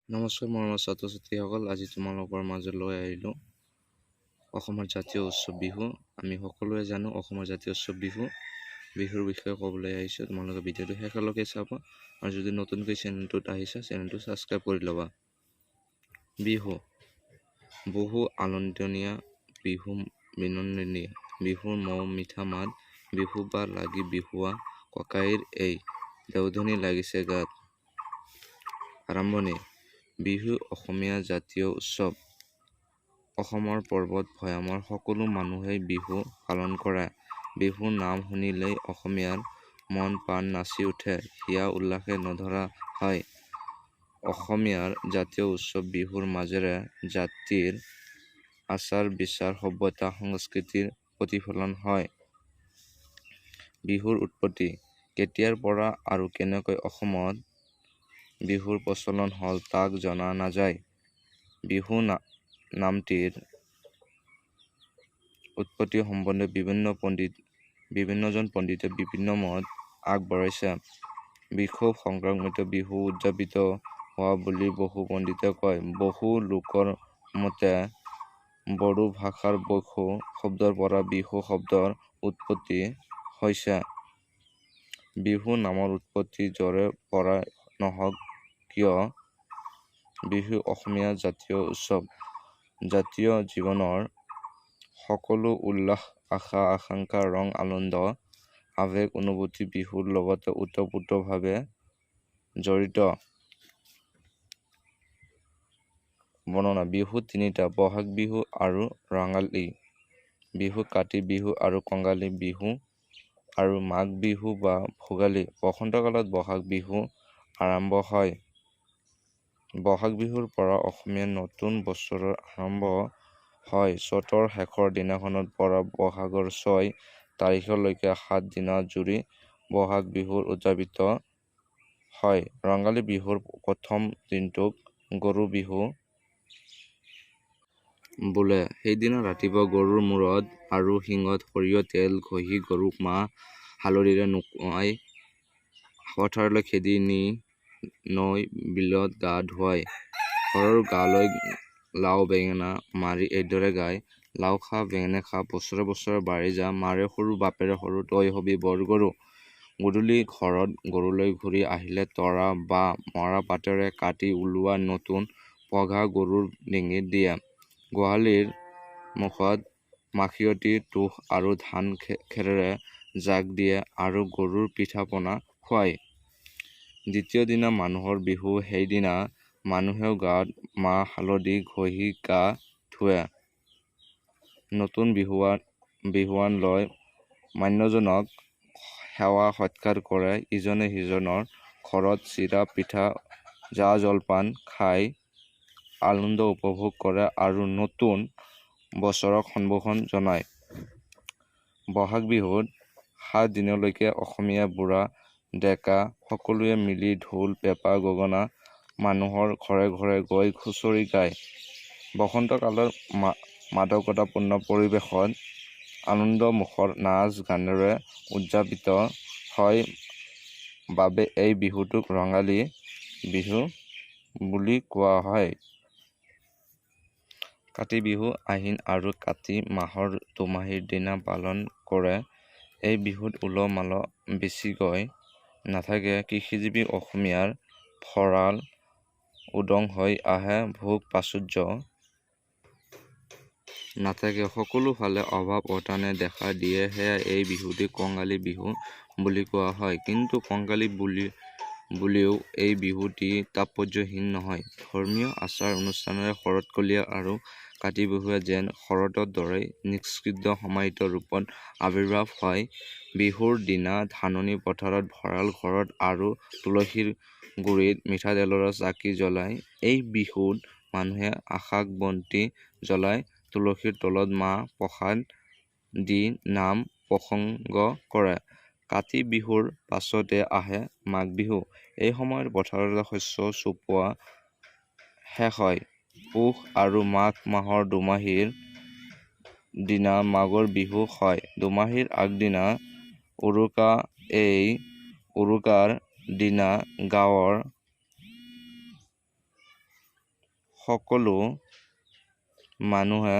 নমস্কাৰ মৰমৰ ছাত্ৰ ছাত্ৰীসকল, আজি তোমালোকৰ মাজলৈ আহিলোঁ অসমৰ জাতীয় উৎসৱ বিহু। আমি সকলোৱে জানো অসমৰ জাতীয় উৎসৱ বিহুৰ বিষয়ে ক'বলৈ আহিছোঁ। তোমালোকে ভিডিঅ'টো শেষলৈকে চাবা আৰু যদি নতুনকৈ চেনেলটোত আহিছা চেনেলটো ছাবস্ক্ৰাইব কৰি ল'বা। বিহু বহু আনন্দনীয়, বিহু বিনন্দনীয়, বিহুৰ মৌ মিঠা মাত, বিহু বা লাগি বিহুৱা ককাইৰ এই দেউধনী লাগিছে গাত। আৰম্ভণি। বিহু অসমীয়া জাতীয় উৎসৱ। অসমৰ পৰ্বত ভৈয়ামৰ সকলো মানুহেই বিহু পালন কৰে। বিহুৰ নাম শুনিলেই অসমীয়াৰ মন প্ৰাণ নাচি উঠে, হিয়া উল্লাসে নধৰা হয়। অসমীয়াৰ জাতীয় উৎসৱ বিহুৰ মাজেৰে জাতিৰ আচাৰ বিচাৰ সভ্যতা সংস্কৃতিৰ প্ৰতিফলন হয়। বিহুৰ উৎপত্তি কেতিয়াৰ পৰা আৰু কেনেকৈ অসমত বিহুৰ প্ৰচলন হ'ল তাক জনা নাযায়। বিহু নামটিৰ উৎপত্তি সম্বন্ধে বিভিন্নজন পণ্ডিতে বিভিন্ন মত আগবঢ়াইছে। বিষুৱ সংক্ৰান্তিত বিহু উদযাপিত হোৱা বুলি বহু পণ্ডিতে কয়। বহু লোকৰ মতে বড়ো ভাষাৰ বৈশু শব্দৰ পৰা বিহু শব্দৰ উৎপত্তি হৈছে। বিহু নামৰ উৎপত্তি য'ৰে পৰা নহওক কিয়, বিহু অসমীয়া জাতীয় উৎসৱ। জাতীয় জীৱনৰ সকলো উল্লাস, আশা আকাংক্ষা, ৰং আনন্দ, আৱেগ অনুভূতি বিহুৰ লগতে ওতঃপ্ৰোতভাৱে জড়িত। বৰ্ণনা। বিহু তিনিটা: বহাগ বিহু আৰু ৰঙালী বিহু, কাতি বিহু আৰু কঙালী বিহু আৰু মাঘ বিহু বা ভোগালী। বসন্তকালত বহাগ বিহু আৰম্ভ হয়। বহাগ বিহুৰ পৰা অসমীয়া নতুন বছৰৰ আৰম্ভ হয়। চ'তৰ শেষৰ দিনাখনৰ পৰা বহাগৰ 6 তাৰিখলৈকে 7 দিন জুৰি বহাগ বিহু উদযাপিত হয়। ৰঙালী বিহুৰ প্ৰথম দিনটোক গৰু বিহু বোলে। সেইদিনা ৰাতিপুৱা গৰুৰ মূৰত আৰু শিঙত সৰিয়হ তেল ঘঁহি গৰুক মাহ হালধিৰে নুৱাই পথাৰলৈ খেদি নি নৈ বিলত গা ধুৱায়। ঘৰৰ গালৈ লাও বেঙেনা মাৰি এইদৰে গায়: লাও খা বেঙেনা খা বছৰে বছৰে বাঢ়ি যা, মাৰে সৰু বাপেৰে সৰু তই হবি বৰ গৰু। গধূলি ঘৰত গৰুলৈ ঘূৰি আহিলে তৰা বা মৰা পাতেৰে কাটি উলিওৱা নতুন পঘা গৰুৰ ডিঙিত দিয়ে। গোহালিৰ মুখত মাখিয়তী তুষ আৰু ধান খেৰেৰে জাক দিয়ে আৰু গৰুৰ পিঠা পনা খুৱায়। দ্বিতীয় দিনা মানুহৰ বিহু। সেইদিনা মানুহেও গাত মাহ হালধি ঘঁহি গা ধুৱে। নতুন বিহুৱান লৈ মান্যজনক সেৱা সৎকাৰ কৰে। ইজনে সিজনৰ ঘৰত চিৰা পিঠা জা জলপান খাই আনন্দ উপভোগ কৰে আৰু নতুন বছৰক সম্বোধন জনায়। বহাগ বিহুত 7 দিনলৈকে অসমীয়া বুঢ়া ডেকা সকলোৱে মিলি ঢোল পেঁপা গগনা মানুহৰ ঘৰে ঘৰে গৈ হুঁচৰি গায়। বসন্তকালৰ মাদকতাপূৰ্ণ পৰিৱেশত আনন্দমুখৰ নাচ গানেৰে উদযাপিত হয় বাবে এই বিহুটোক ৰঙালী বিহু বুলি কোৱা হয়। কাতি বিহু আহিন আৰু কাতি মাহৰ দুমাহীৰ দিনা পালন কৰে। এই বিহুত উলহ মালহ বেছিকৈ নাথাকে। কৃষিজীৱী অসমীয়াৰ ভঁৰাল উদং হৈ আহে। ভোগ প্ৰাচুৰ্য নাথাকে। সকলো ফালে অভাৱ অটানে দেখা দিয়ে। সেয়ে এই বিহুটিক কঙালী বিহু বুলি কোৱা হয়। কিন্তু কঙালী বুলিও এই বিহুটি তাৎপৰ্যহীন নহয়। ধৰ্মীয় আচাৰ অনুষ্ঠানেৰে শৰৎকলীয়া আৰু কাতি বিহুৱে যেন শৰতৰ দৰেই নিষ্কৃষ্ট সমাহিত ৰূপত আৱিৰ্ভাৱ হয়। বিহুৰ দিনা ধাননি পথাৰত, ভঁৰাল ঘৰত আৰু তুলসীৰ গুৰিত মিঠাতেলেৰে চাকি জ্বলায়। এই বিহুত মানুহে আকাশ বন্তি জ্বলাই তুলসীৰ তলত মাহ প্ৰসাদ দি নাম প্ৰসংগ কৰে। কাতি বিহুৰ পাছতে আহে মাঘ বিহু। এই সময়ত পথাৰত শস্য চপোৱা শেষ হয়। পুহ আৰু মাঘ মাহৰ দুমাহীৰ দিনা মাঘৰ বিহু হয়। দুমাহীৰ আগদিনা উৰুকা। এই উৰুকাৰ দিনা গাঁৱৰ সকলো মানুহে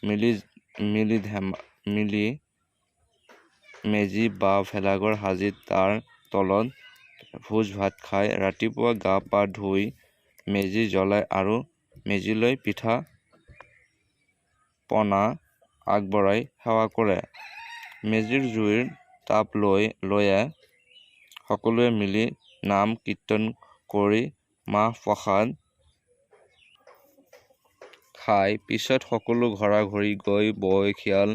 মিলি মেজি বা ভেলাঘৰ সাজি তাৰ তলত ভোজ ভাত খায়। ৰাতিপুৱা গা পা ধুই মেজি জ্বলায় আৰু মেজিলৈ পিঠা পনা আগবঢ়াই সেৱা কৰে। মেজিৰ জুইৰ তাপ লৈয়ে সকলোৱে মিলি নাম কীৰ্তন কৰি মাহ প্ৰসাদ খাই পিছত সকলো ঘৰা ঘৰি গৈ বয়সীয়াল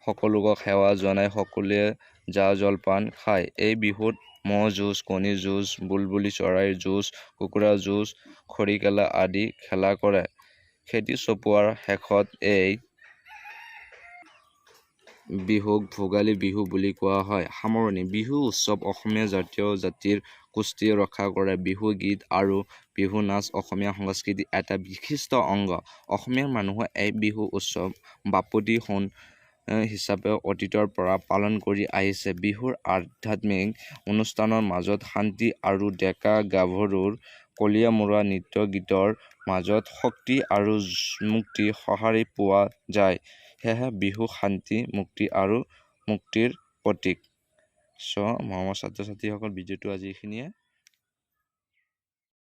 সকলোকক সেৱা জনাই সকলোৱে জা জলপান খায়। এই বিহুত ম'হ যুঁজ, কণী যুঁজ, বুলবুলি চৰাইৰ যুঁজ, কুকুৰা যুঁজ, খৰিকেলা আদি খেলা কৰে। খেতি চপোৱাৰ শেষত এই বিহুক ভোগালী বিহু বুলি কোৱা হয়। সামৰণি বিহু উৎসৱ অসমীয়া জাতিৰ কৃষ্টি ৰক্ষা কৰে। বিহু গীত আৰু বিহু নাচ অসমীয়া সংস্কৃতিৰ এটা বিশিষ্ট অংগ। অসমীয়া মানুহে এই বিহু উৎসৱ বাপতি সাহোন হিচাপে অতীতৰ পৰা পালন কৰি আহিছে। বিহুৰ আধ্যাত্মিক অনুষ্ঠানৰ মাজত শান্তি আৰু ডেকা গাভৰুৰ কলিয়ামৰা নৃত্য গীতৰ মাজত শক্তি আৰু মুক্তি সঁহাৰি পোৱা যায়। সেয়েহে বিহু শান্তি, মুক্তি আৰু মুক্তিৰ প্ৰতীক। মৰমৰ ছাত্ৰ ছাত্ৰীসকল, ভিডিঅ'টো আজি এইখিনিয়ে।